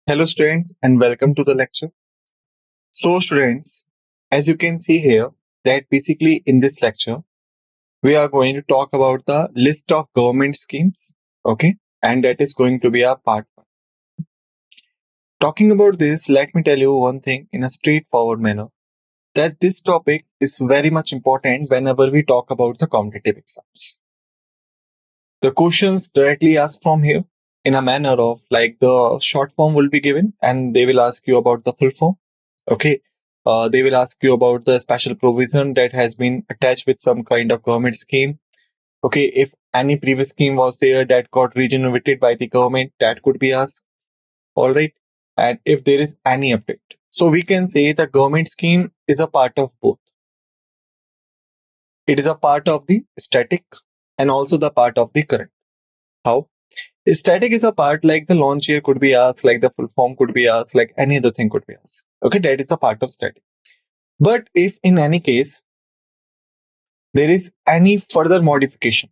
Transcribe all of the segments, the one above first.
Hello students and welcome to the lecture. So students, as you can see here that basically in this lecture, we are going to talk about the list of government schemes, okay? And that is going to be our part one. Talking about this, let me tell you one thing in a straightforward manner that this topic is very much important whenever we talk about the competitive exams. The questions directly asked from here in a manner of like the short form will be given and they will ask you about the full form. Okay. They will ask you about the special provision that has been attached with some kind of government scheme. Okay. If any previous scheme was there that got regenerated by the government, that could be asked. All right. And if there is any update. So we can say the government scheme is a part of both. It is a part of the static and also the part of the current. How? Static is a part like the launch year could be asked, like the full form could be asked, like any other thing could be asked. Okay, that is a part of static. But if in any case there is any further modification,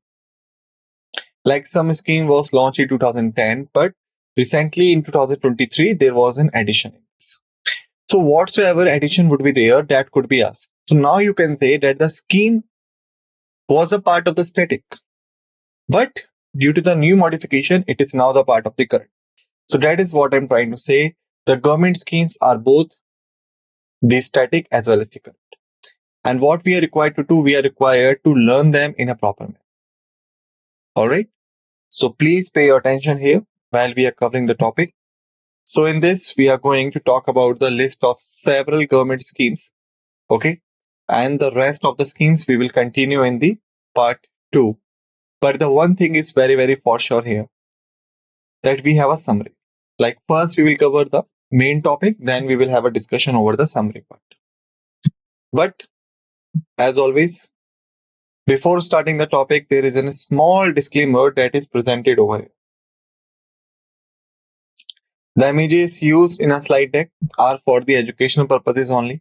like some scheme was launched in 2010, but recently in 2023 there was an addition in this. So whatsoever addition would be there, that could be asked. So now you can say that the scheme was a part of the static, but due to the new modification, it is now the part of the current. So that is what I'm trying to say. The government schemes are both the static as well as the current. And what we are required to do, we are required to learn them in a proper manner. All right. So please pay your attention here while we are covering the topic. So in this, we are going to talk about the list of several government schemes. Okay. And the rest of the schemes we will continue in the part 2. But the one thing is very, very for sure here that we have a summary. Like first we will cover the main topic, then we will have a discussion over the summary part. But as always, before starting the topic, there is a small disclaimer that is presented over here. The images used in a slide deck are for the educational purposes only.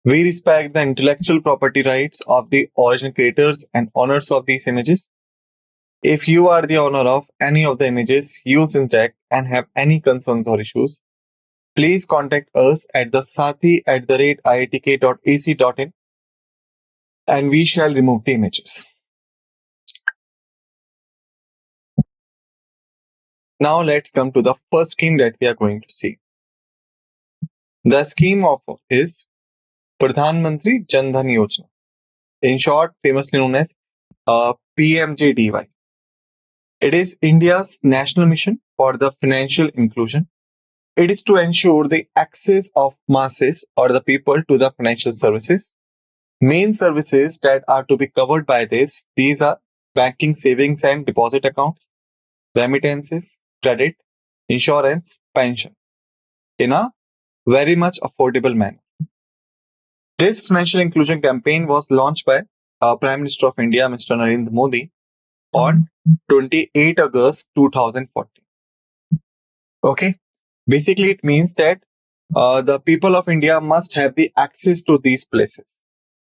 We respect the intellectual property rights of the original creators and owners of these images. If you are the owner of any of the images used in deck and have any concerns or issues, please contact us at the sathee@iitk.ac.in and we shall remove the images. Now let's come to the first scheme that we are going to see. The scheme of is Pradhan Mantri Jan Dhan Yojana, in short famously known as PMJDY. It is India's national mission for the financial inclusion. It is to ensure the access of masses or the people to the financial services. Main services that are to be covered by this, these are banking, savings and deposit accounts, remittances, credit, insurance, pension in a very much affordable manner. This financial inclusion campaign was launched by Prime Minister of India, Mr. Narendra Modi, on 28 August 2014. Okay, basically it means that the people of India must have the access to these places.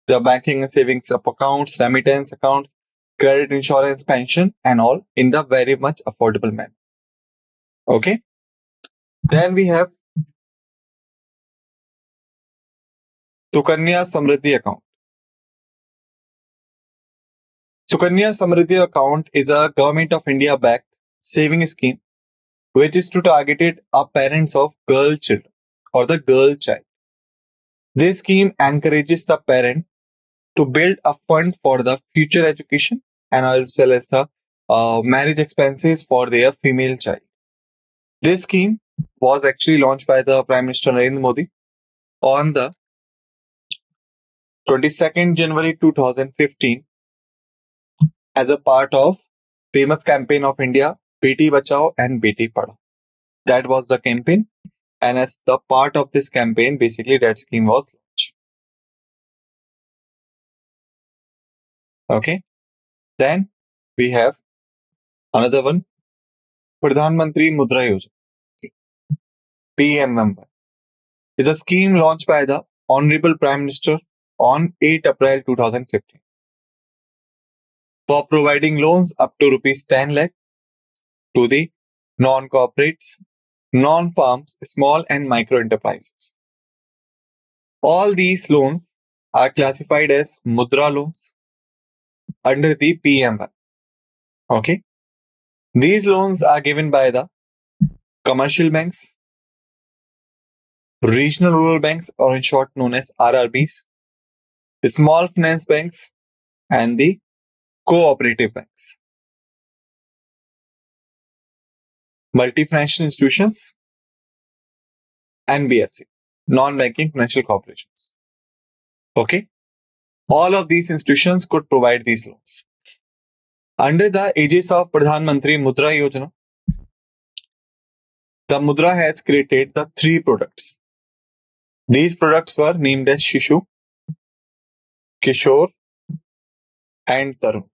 The banking and savings accounts, remittance accounts, credit, insurance, pension and all in the very much affordable manner. Okay, then we have Sukanya Samriddhi account. Sukanya Samriddhi account is a Government of India backed saving scheme which is to target parents of girl children or the girl child. This scheme encourages the parent to build a fund for the future education and as well as the marriage expenses for their female child. This scheme was actually launched by the Prime Minister Narendra Modi on the 22nd January 2015 as a part of famous campaign of India, Beti Bachao and Beti Padhao. That was the campaign, and as the part of this campaign, basically that scheme was launched. Okay, then we have another one, Pradhan Mantri Mudra Yojana, PMMY, is a scheme launched by the Honorable Prime Minister on 8 April 2015 for providing loans up to rupees 10 lakh to the non-corporates non-farms, small and micro enterprises. All these loans are classified as Mudra loans under the PMI. Okay. These loans are given by the commercial banks, regional rural banks, or in short known as RRBs, small finance banks, and the cooperative banks. Multi-financial institutions, NBFC, non-banking financial corporations. Okay. All of these institutions could provide these loans. Under the aegis of Pradhan Mantri Mudra Yojana, the Mudra has created the 3 products. These products were named as Shishu, Kishore, and Tarun,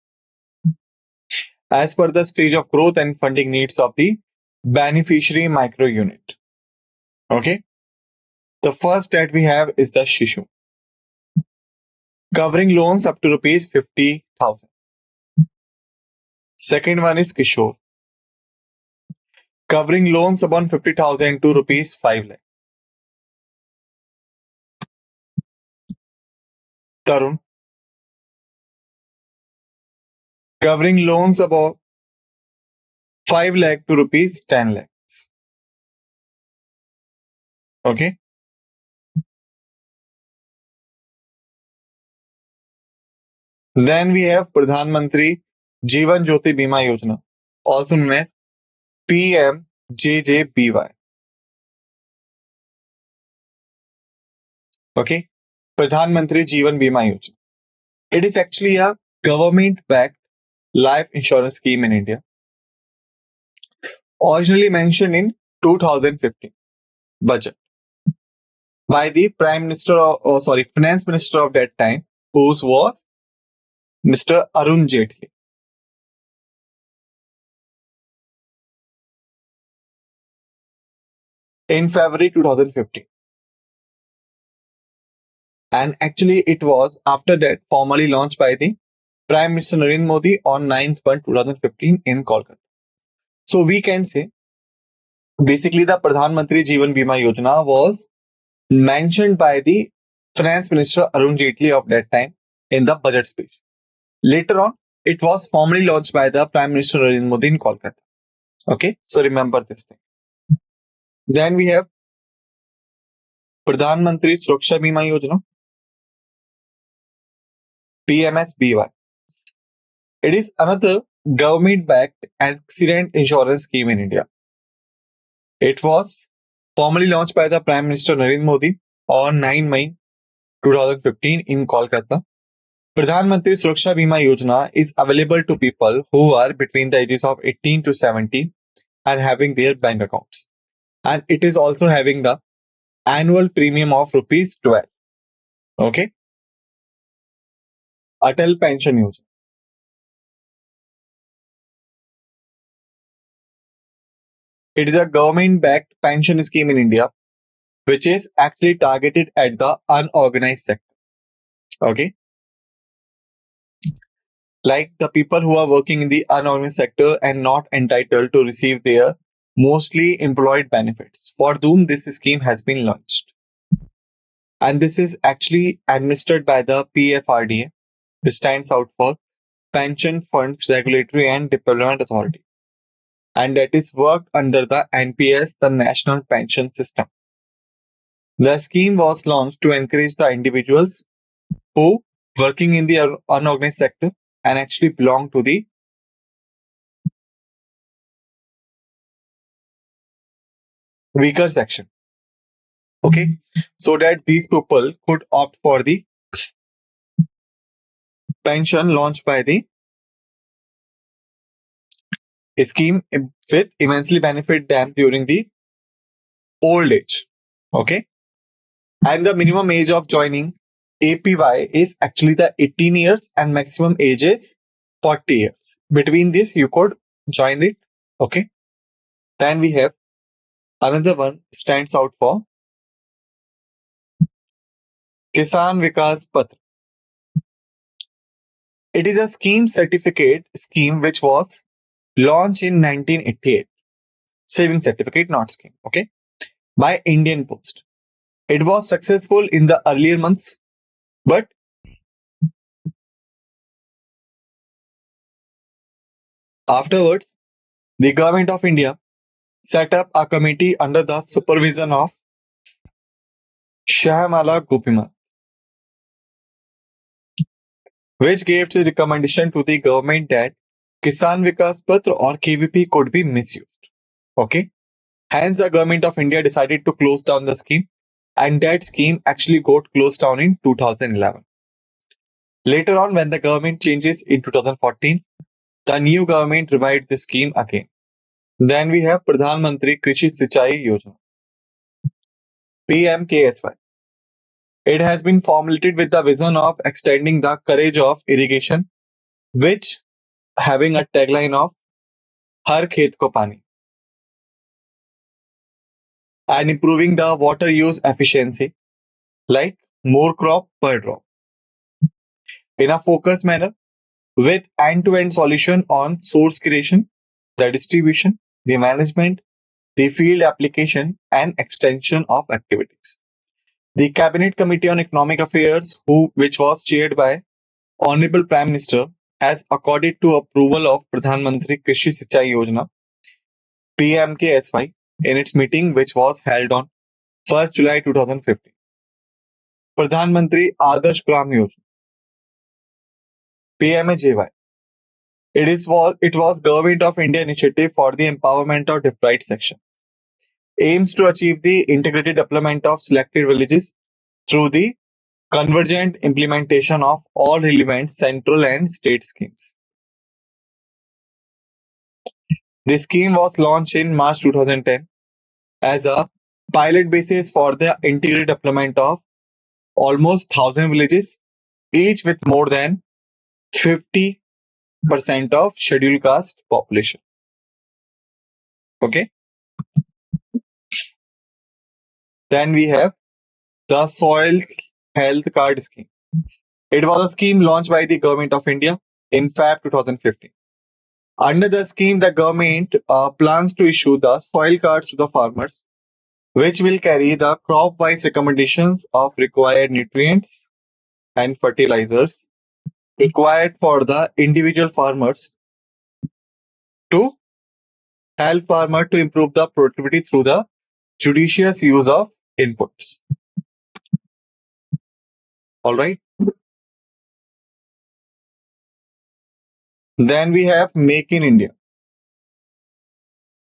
as per the stage of growth and funding needs of the beneficiary micro unit. Okay. The first that we have is the Shishu, covering loans up to rupees 50,000. Second one is Kishore, covering loans upon 50,000 to rupees 5 lakh. Tarun, covering loans above 5 lakh to rupees 10 lakhs. Okay. Then we have Pradhan Mantri Jeevan Jyoti Bima Yojana, also known as PMJJBY. Okay. Pradhan Mantri Jeevan Bima Yojana. It is actually a government-backed life insurance scheme in India, originally mentioned in 2015 budget by the Finance Minister of that time, whose was Mr. Arun Jaitley. In February 2015. And actually it was after that formally launched by the Prime Minister Narendra Modi on 9th month 2015 in Kolkata. So we can say basically the Pradhan Mantri Jeevan Bima Yojana was mentioned by the Finance Minister Arun Jaitley of that time in the budget speech. Later on, it was formally launched by the Prime Minister Narendra Modi in Kolkata. Okay, so remember this thing. Then we have Pradhan Mantri Suraksha Bima Yojana, PMSBY. It is another government-backed accident insurance scheme in India. It was formally launched by the Prime Minister Narendra Modi on 9 May 2015 in Kolkata. Pradhan Mantri Suraksha Bima Yojana is available to people who are between the ages of 18 to 70 and having their bank accounts. And it is also having the annual premium of rupees 12. Okay. Atal Pension Yojana. It is a government-backed pension scheme in India, which is actually targeted at the unorganized sector. Okay. Like the people who are working in the unorganized sector and not entitled to receive their mostly employed benefits, for whom this scheme has been launched. And this is actually administered by the PFRDA, which stands out for Pension Funds Regulatory and Development Authority. And that is worked under the NPS, the National Pension System. The scheme was launched to encourage the individuals who working in the unorganized sector and actually belong to the weaker section. Okay, so that these people could opt for the pension launched by the scheme with immensely benefit them during the old age. Okay, and the minimum age of joining APY is actually the 18 years and maximum age is 40 years. Between this, you could join it. Okay, then we have another one stands out for Kisan Vikas Patra. It is a scheme certificate scheme which was launched in 1988 saving certificate, not scheme. Okay, by Indian Post. It was successful in the earlier months, but afterwards, the government of India set up a committee under the supervision of Shahmala Gopinath, which gave its recommendation to the government that Kisan Vikas Patra or KVP could be misused. Okay. Hence, the government of India decided to close down the scheme, and that scheme actually got closed down in 2011. Later on, when the government changes in 2014, the new government revived the scheme again. Then we have Pradhan Mantri Krishi Sinchai Yojana, PMKSY. It has been formulated with the vision of extending the courage of irrigation, which having a tagline of Har Khet Ko Pani, and improving the water use efficiency, like more crop per drop, in a focused manner with end-to-end solution on source creation, the distribution, the management, the field application, and extension of activities. The Cabinet Committee on Economic Affairs, which was chaired by Honorable Prime Minister, has accorded to approval of Pradhan Mantri Krishi Sinchai Yojana (PMKSY) in its meeting, which was held on 1st July 2015. Pradhan Mantri Adarsh Gram Yojana (PMAJY). It was Government of India initiative for the empowerment of deprived section. Aims to achieve the integrated development of selected villages through the convergent implementation of all relevant central and state schemes. The scheme was launched in March 2010 as a pilot basis for the integrated development of almost 1,000 villages, each with more than 50% of scheduled caste population. Okay. Then we have the Soil Health Card Scheme. It was a scheme launched by the Government of India in Feb 2015. Under the scheme, the government plans to issue the soil cards to the farmers, which will carry the crop-wise recommendations of required nutrients and fertilizers required for the individual farmers to help farmer to improve the productivity through the judicious use of inputs. All right. Then we have Make in India.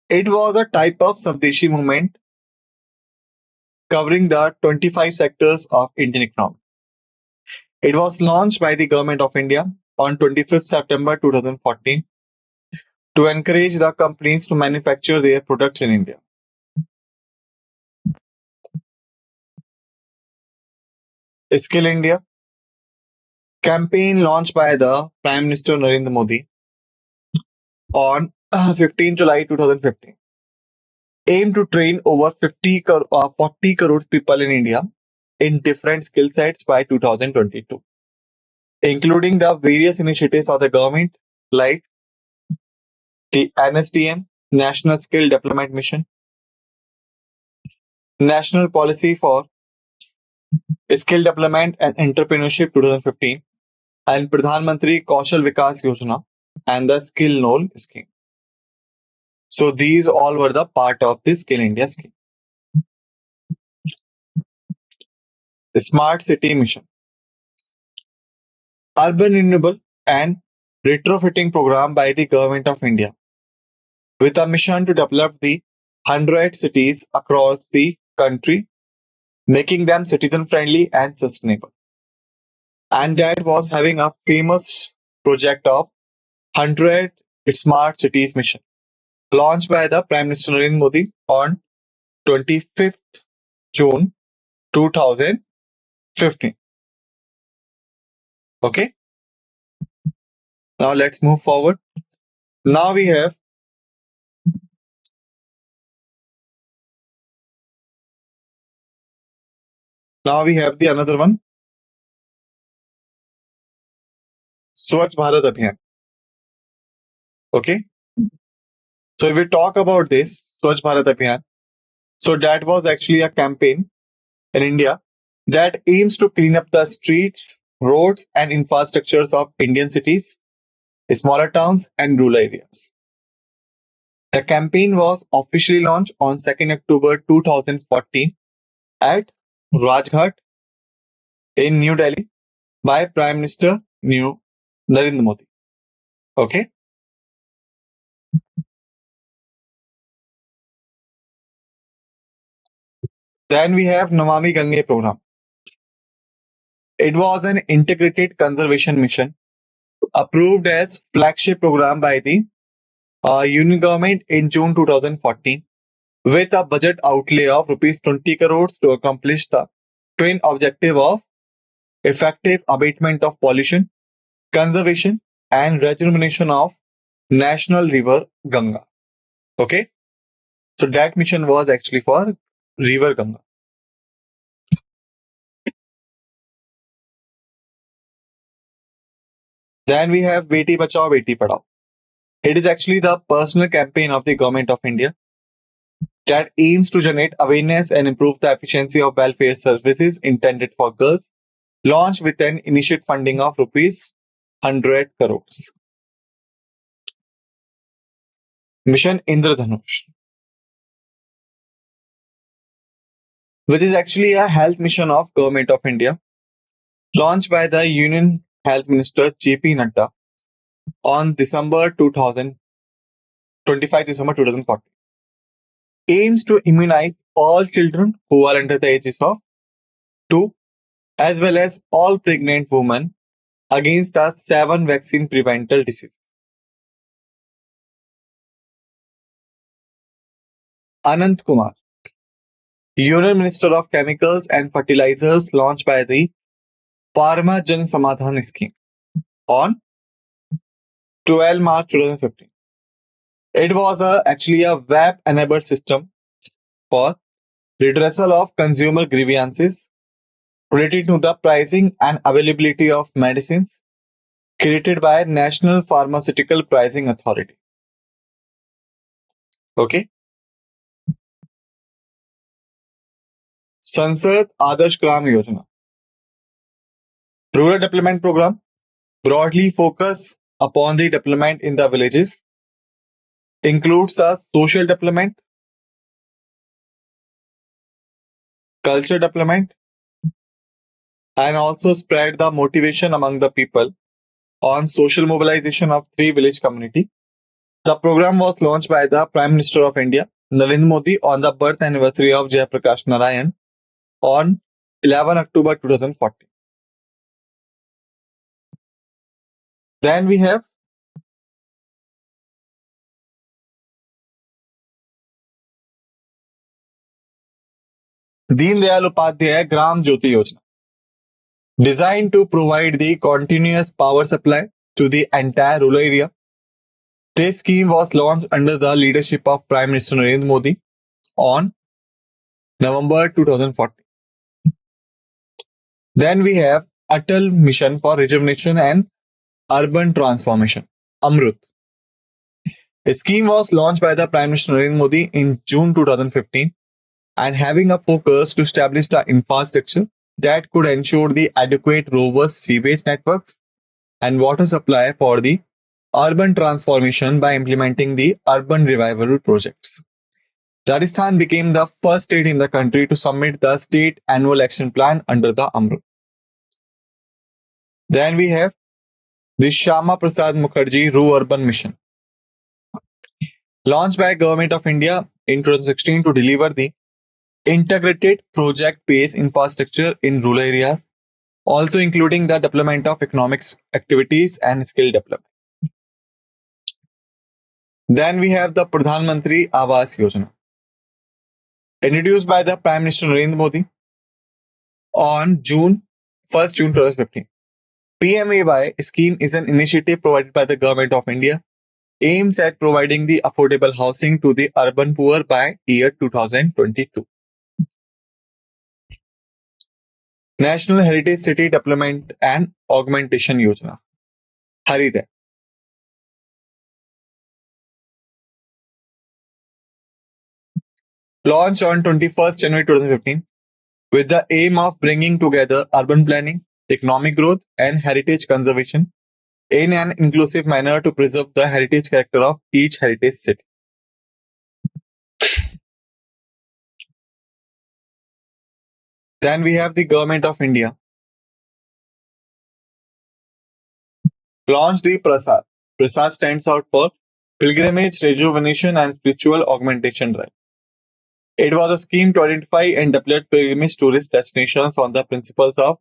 It was a type of Swadeshi movement covering the 25 sectors of Indian economy. It was launched by the Government of India on 25th September 2014 to encourage the companies to manufacture their products in India. Skill India campaign launched by the Prime Minister Narendra Modi on 15 July 2015 aimed to train over 40 crore people in India in different skill sets by 2022, including the various initiatives of the government like the NSDM, National Skill Development Mission, National Policy for Skill Development and Entrepreneurship 2015, and Pradhan Mantri Kaushal Vikas Yojana and the Skill Knoll scheme. So these all were the part of the Skill India scheme. The Smart City Mission, urban renewable and retrofitting program by the Government of India with a mission to develop the 100 cities across the country, making them citizen friendly and sustainable. And that was having a famous project of 100 Smart Cities Mission launched by the Prime Minister Narendra Modi on 25th June 2015. Okay. Now let's move forward. Now we have the another one, Swachh Bharat Abhiyan. Okay. So if we talk about this Swachh Bharat Abhiyan, so that was actually a campaign in India that aims to clean up the streets, roads, and infrastructures of Indian cities, smaller towns, and rural areas. The campaign was officially launched on 2nd October 2014 at Rajghat in New Delhi by Prime Minister New Narendra Modi. Okay. Then we have Namami Gange program. It was an integrated conservation mission approved as flagship program by the Union government in June 2014 with a budget outlay of rupees 20 crores to accomplish the twin objective of effective abatement of pollution, conservation, and rejuvenation of national river Ganga. Okay, so that mission was actually for river Ganga. Then we have Beti Bachao Beti Padhao. It is actually the personal campaign of the government of India that aims to generate awareness and improve the efficiency of welfare services intended for girls, launched with an initial funding of rupees 100 crores. Mission Indradhanush, which is actually a health mission of Government of India, launched by the Union Health Minister JP Nadda on December 2000, 25 December 2014, aims to immunize all children who are under the ages of 2 as well as all pregnant women against the 7 vaccine preventable diseases. Anant Kumar, Union Minister of Chemicals and Fertilizers, launched by the Pharma Jan Samadhan scheme on 12 March 2015. It was actually a web-enabled system for redressal of consumer grievances related to the pricing and availability of medicines created by National Pharmaceutical Pricing Authority. Okay. Sansad Adarsh Gram Yojana, rural development program, broadly focus upon the development in the villages, includes a social development, culture development, and also spread the motivation among the people on social mobilization of 3 village community. The program was launched by the Prime Minister of India, Narendra Modi, on the birth anniversary of Jayaprakash Narayan on 11 October 2014. Then we have Deen Dayal Upadhyay Gram Jyoti Yojana, designed to provide the continuous power supply to the entire rural area. This scheme was launched under the leadership of Prime Minister Narendra Modi on November 2014. Then we have Atal Mission for Rejuvenation and Urban Transformation, Amrut. A scheme was launched by the Prime Minister Narendra Modi in June 2015 and having a focus to establish the infrastructure that could ensure the adequate robust sewage networks and water supply for the urban transformation by implementing the urban revival projects. Rajasthan became the first state in the country to submit the state annual action plan under the Amrut. Then we have the Shyama Prasad Mukherjee Rural-Urban Mission, launched by Government of India in 2016 to deliver the integrated project-based infrastructure in rural areas, also including the development of economic activities and skill development. Then we have the Pradhan Mantri Awas Yojana, introduced by the Prime Minister Narendra Modi on 1st June 2015. PMAY scheme is an initiative provided by the Government of India, aims at providing the affordable housing to the urban poor by year 2022. National Heritage City Development and Augmentation Yojana, Hariday. Launched on 21st January 2015 with the aim of bringing together urban planning, economic growth, and heritage conservation in an inclusive manner to preserve the heritage character of each heritage city. Then we have the Government of India. Launched the Prasad. Prasad stands out for Pilgrimage, Rejuvenation and Spiritual Augmentation Drive. It was a scheme to identify and develop pilgrimage tourist destinations on the principles of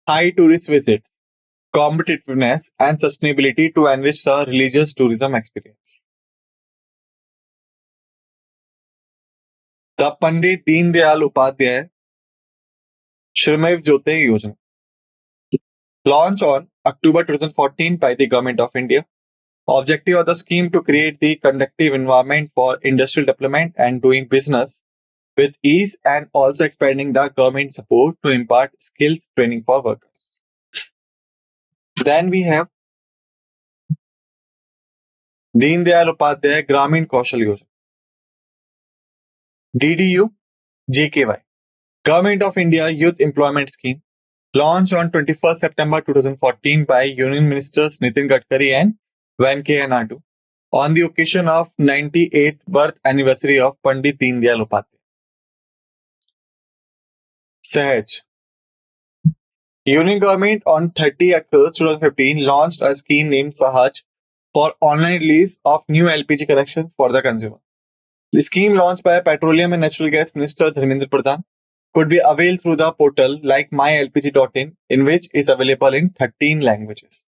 high tourist visits, competitiveness, and sustainability to enrich the religious tourism experience. The Pandit Deen Dayal Upadhyay Shrimev Jyote Yojana. Launched on October 2014 by the Government of India. Objective of the scheme to create the conducive environment for industrial development and doing business with ease and also expanding the government support to impart skills training for workers. Then we have Deen Dayal Upadhyay Gramin Kaushal Yojana. DDU GKY. Government of India Youth Employment Scheme. Launched on 21st September 2014 by Union Ministers Nitin Gadkari and Venkaiah Naidu on the occasion of 98th birth anniversary of Pandit Deen Dayal Upadhyay. Sahaj. Union government on 30 August 2015 launched a scheme named Sahaj for online release of new LPG connections for the consumer. The scheme launched by Petroleum and Natural Gas Minister Dharmendra Pradhan could be availed through the portal like mylpg.in, in which is available in 13 languages.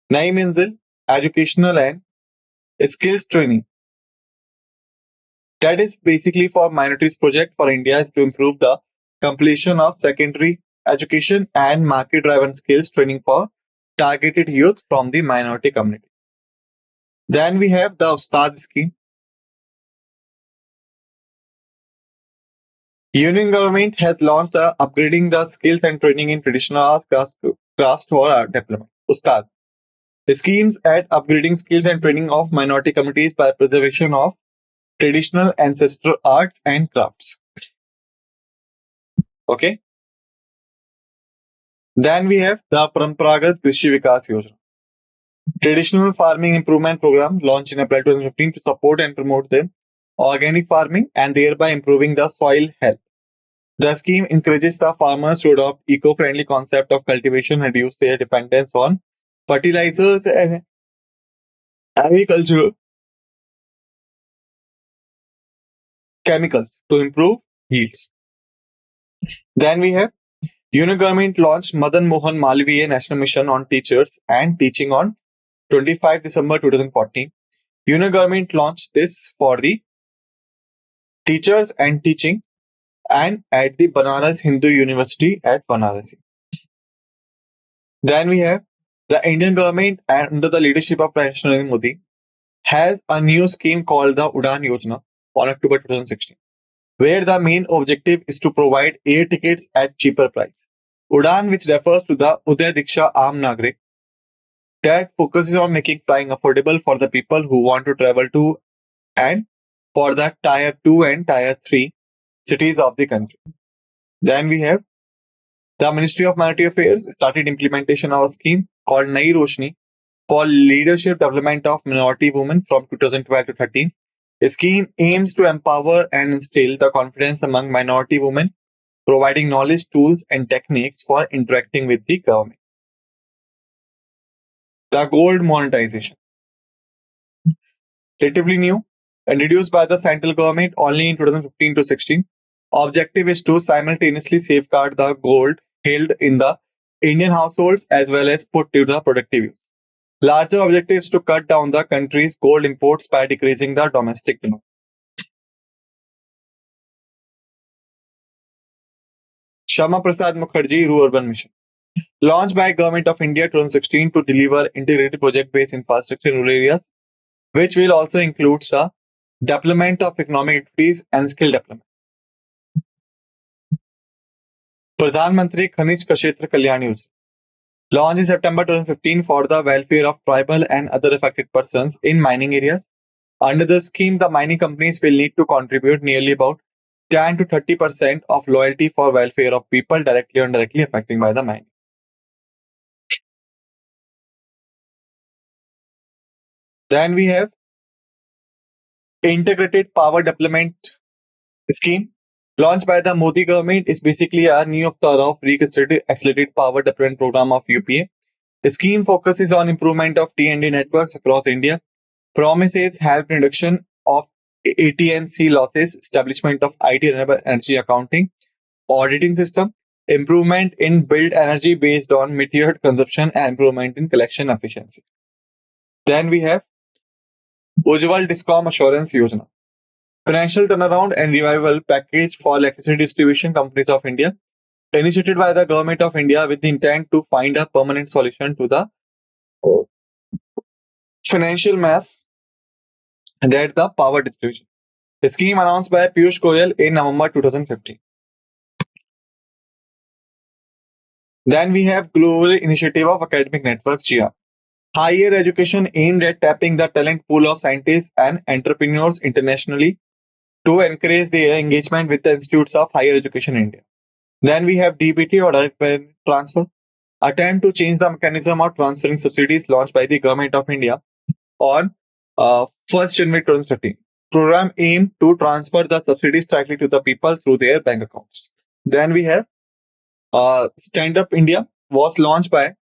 Nai Minzil, educational and skills training. That is basically for minorities project for India is to improve the completion of secondary education and market-driven skills training for targeted youth from the minority community. Then we have the Ustad scheme. Union government has launched the upgrading the skills and training in traditional arts craft for art development. Ustad. The schemes at upgrading skills and training of minority communities by preservation of traditional ancestral arts and crafts. Okay. Then we have the Paramparagat Krishi Vikas Yojana. Traditional farming improvement program launched in April 2015 to support and promote the organic farming and thereby improving the soil health. The scheme encourages the farmers to adopt eco-friendly concept of cultivation and reduce their dependence on fertilizers and agricultural chemicals to improve yields. Then we have Union government launched Madan Mohan Malviya National Mission on Teachers and Teaching on 25 December 2014. Union government launched this for the teachers and teaching and at the Banaras Hindu University at Varanasi. Then we have the Indian government under the leadership of Prime Minister Narendra Modi has a new scheme called the Udan Yojana on October 2016, where the main objective is to provide air tickets at cheaper price. Udan, which refers to the Uday Diksha Aam Nagrik, that focuses on making flying affordable for the people who want to travel to and for the Tier 2 and Tier 3 cities of the country. Then we have the Ministry of Minority Affairs started implementation of a scheme called Nai Roshni for leadership development of minority women from 2012 to 13. The scheme aims to empower and instill the confidence among minority women, providing knowledge, tools, and techniques for interacting with the government. The gold monetization. Relatively new, introduced by the central government only in 2015 to 16. Objective is to simultaneously safeguard the gold held in the Indian households as well as put to the productive use. Larger objective is to cut down the country's gold imports by decreasing the domestic demand. Shama Prasad Mukherjee Rural-Urban Mission. Launched by Government of India 2016 to deliver integrated project-based infrastructure in rural areas, which will also include the development of economic activities and skill development. Pradhan Mantri Khanij Kshetra Kalyan Yojana. Launched in September 2015 for the welfare of tribal and other affected persons in mining areas. Under the scheme, the mining companies will need to contribute nearly about 10 to 30% of loyalty for welfare of people directly or indirectly affected by the mining. Then we have Integrated Power Development Scheme. Launched by the Modi government, is basically a new avatar of Reconstructed Accelerated Power Development Program of UPA. The scheme focuses on improvement of T&D networks across India, promises help reduction of AT&C losses, establishment of IT renewable energy accounting, auditing system, improvement in build energy based on metered consumption, and improvement in collection efficiency. Then we have Ujjwal Discom Assurance Yojana, financial turnaround and revival package for electricity distribution companies of India, initiated by the government of India with the intent to find a permanent solution to the financial mess that the power distribution. The scheme announced by Piyush Goyal in November 2015. Then we have Global Initiative of Academic Networks, GIA. Higher education aimed at tapping the talent pool of scientists and entrepreneurs internationally to encourage their engagement with the institutes of higher education in India. Then we have DBT or direct payment transfer, attempt to change the mechanism of transferring subsidies launched by the government of India on 1st January 2013. Program aimed to transfer the subsidies directly to the people through their bank accounts. Then we have Stand Up India, was launched by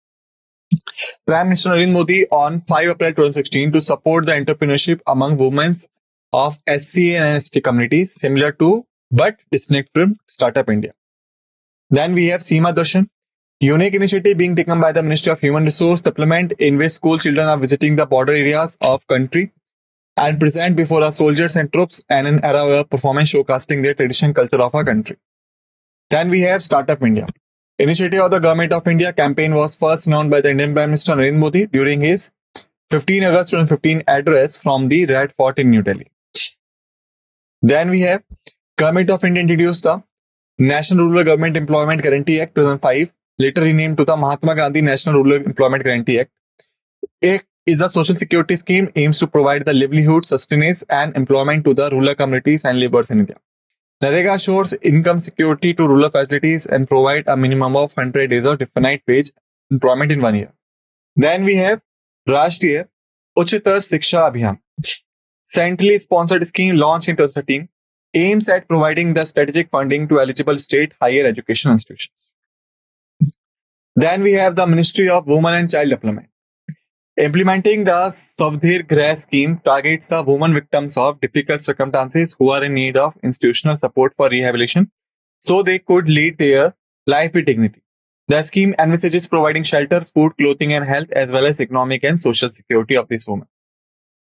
Prime Minister Narendra Modi on 5 April 2016 to support the entrepreneurship among women of SC and ST communities, similar to but distinct from Startup India. Then we have Seema Darshan, unique initiative being taken by the Ministry of Human Resource Development, in which school children are visiting the border areas of country and present before our soldiers and troops and an era of performance showcasing their tradition culture of our country. Then we have Startup India. Initiative of the Government of India campaign was first announced by the Indian Prime Minister Narendra Modi during his 15 August 2015 address from the Red Fort in New Delhi. Then we have Government of India introduced the National Rural Government Employment Guarantee Act 2005, later renamed to the Mahatma Gandhi National Rural Employment Guarantee Act. It is a social security scheme aims to provide the livelihood, sustenance and employment to the rural communities and laborers in India. NREGA assures income security to rural facilities and provide a minimum of 100 days of definite wage employment in 1 year. Then we have Rashtriya Uchtar Shiksha Abhiyan, centrally sponsored scheme launched in 2013, aims at providing the strategic funding to eligible state higher education institutions. Then we have the Ministry of Women and Child Development. Implementing the SATHEE-Banking scheme targets the women victims of difficult circumstances who are in need of institutional support for rehabilitation so they could lead their life with dignity. The scheme envisages providing shelter, food, clothing and health as well as economic and social security of these women.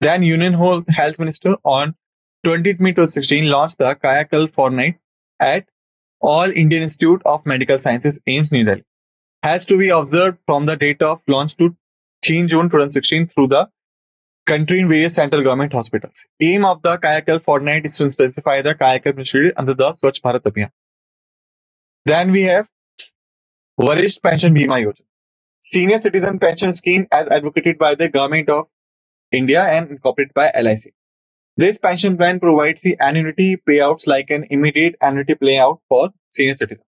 Then Union Health Minister on 20th May 2016 launched the Kayakalp Fortnight at All Indian Institute of Medical Sciences, AIIMS, New Delhi. Has to be observed from the date of launch to 13 June 2016 through the country in various central government hospitals. Aim of the Kayakalp Fortnight is to specify the Kayakalp initiative under the Swachh Bharat Abhiyan. Then we have Varisht Pension Bima Yojana, senior citizen pension scheme as advocated by the government of India and incorporated by LIC. This pension plan provides the annuity payouts like an immediate annuity payout for senior citizens.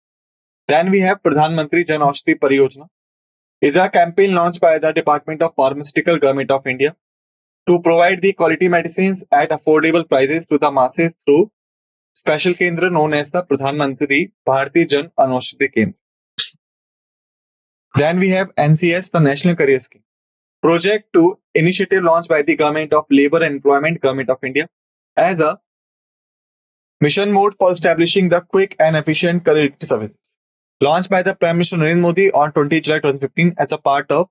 Then we have Pradhan Mantri Jan Aushadhi Pariyojana, is a campaign launched by the Department of Pharmaceutical Government of India to provide the quality medicines at affordable prices to the masses through special kendra known as the Pradhan Mantri Bharati Jan Aushadhi Kendra. Then we have NCS, the National Career Scheme, project to initiative launched by the Government of Labour and Employment Government of India as a mission mode for establishing the quick and efficient career services. Launched by the Prime Minister Narendra Modi on 20 July 2015 as a part of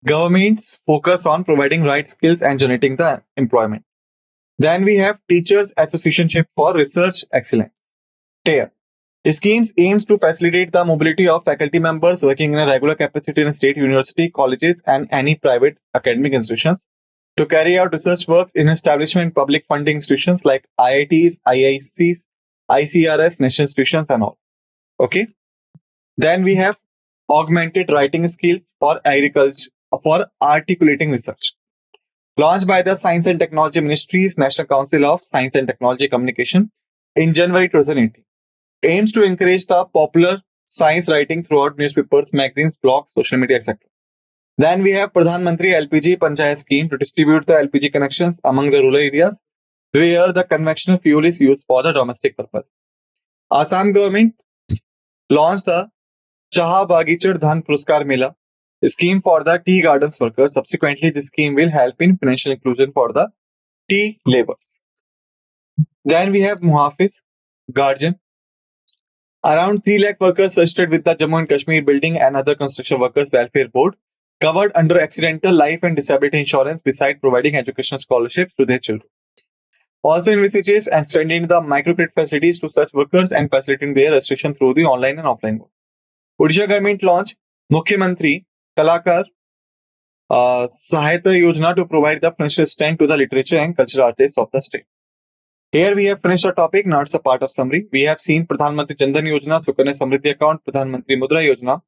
government's focus on providing right skills and generating the employment. Then we have Teachers Associationship for Research Excellence, TARE. The scheme aims to facilitate the mobility of faculty members working in a regular capacity in state university, colleges and any private academic institutions to carry out research work in establishment public funding institutions like IITs, IICs, ICRS, national institutions and all. Okay. Then we have augmented writing skills for agriculture for articulating research. launched by the Science and Technology Ministry's National Council of Science and Technology Communication in January 2018, aims to encourage the popular science writing throughout newspapers, magazines, blogs, social media, etc. Then we have Pradhan Mantri LPG Panchayat scheme to distribute the LPG connections among the rural areas where the conventional fuel is used for the domestic purpose. Assam government launched the Chaha Bagichar Dhan Puruskar Mela scheme for the tea gardens workers. Subsequently, this scheme will help in financial inclusion for the tea laborers. Then we have Muhafiz, guardian. Around 3 lakh workers registered with the Jammu and Kashmir Building and Other Construction Workers Welfare Board covered under accidental life and disability insurance beside providing educational scholarships to their children. Also envisages extending the microcredit facilities to such workers and facilitating their registration through the online and offline mode. Odisha government launched Mukhyamantri Kalakar Sahayata Yojana to provide the financial strength to the literature and cultural artists of the state. Here we have finished our topic. Now it's a part of summary. We have seen Pradhan Mantri Jandan Yojana, Sukanya Samriddhi Account, Pradhan Mantri Mudra Yojana,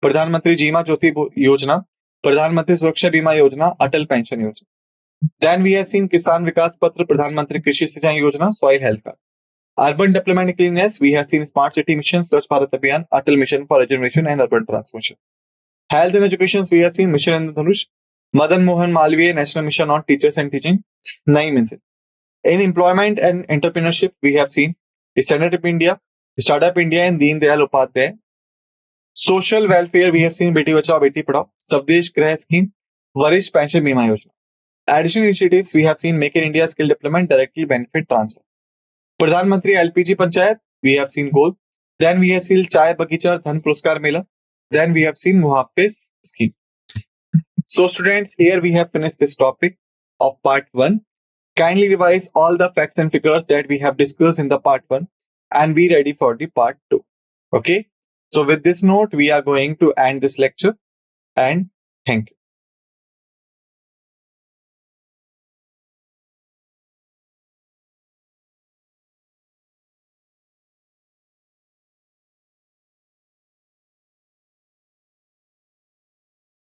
Pradhan Mantri Jeema Jyoti Yojana, Pradhan Mantri Suraksha Bima Yojana, Atal Pension Yojana. Then we have seen Kisan Vikas Patra, Pradhan Mantri Krishi Sinchai Yojana, Soil Health Card. Urban Development and Cleanliness, we have seen Smart City Mission, Swachh Bharat Abhiyan, Atal Mission for Regeneration and Urban Transformation. Health and Education, we have seen Mission Indradhanush, Madan Mohan Malviya National Mission on Teachers and Teaching, Naeem Insit. In employment and entrepreneurship, we have seen Startup India, and Deen Dayal Upadhyay. Social welfare, we have seen Beti Bachao Beti Padhao, Savdesh Grah Scheme, Varish Pension Bima Yojana. Additional initiatives, we have seen Make in India Skill Development, Directly Benefit Transfer. Pradhan Mantri LPG Panchayat, we have seen Goal. Then we have seen Chai Bagichar Dhan Puruskar Mela. Then we have seen Muhafiz scheme. So students, here we have finished this topic of part 1. Kindly revise all the facts and figures that we have discussed in the part 1 and be ready for the part 2. Okay. So with this note, we are going to end this lecture and thank you.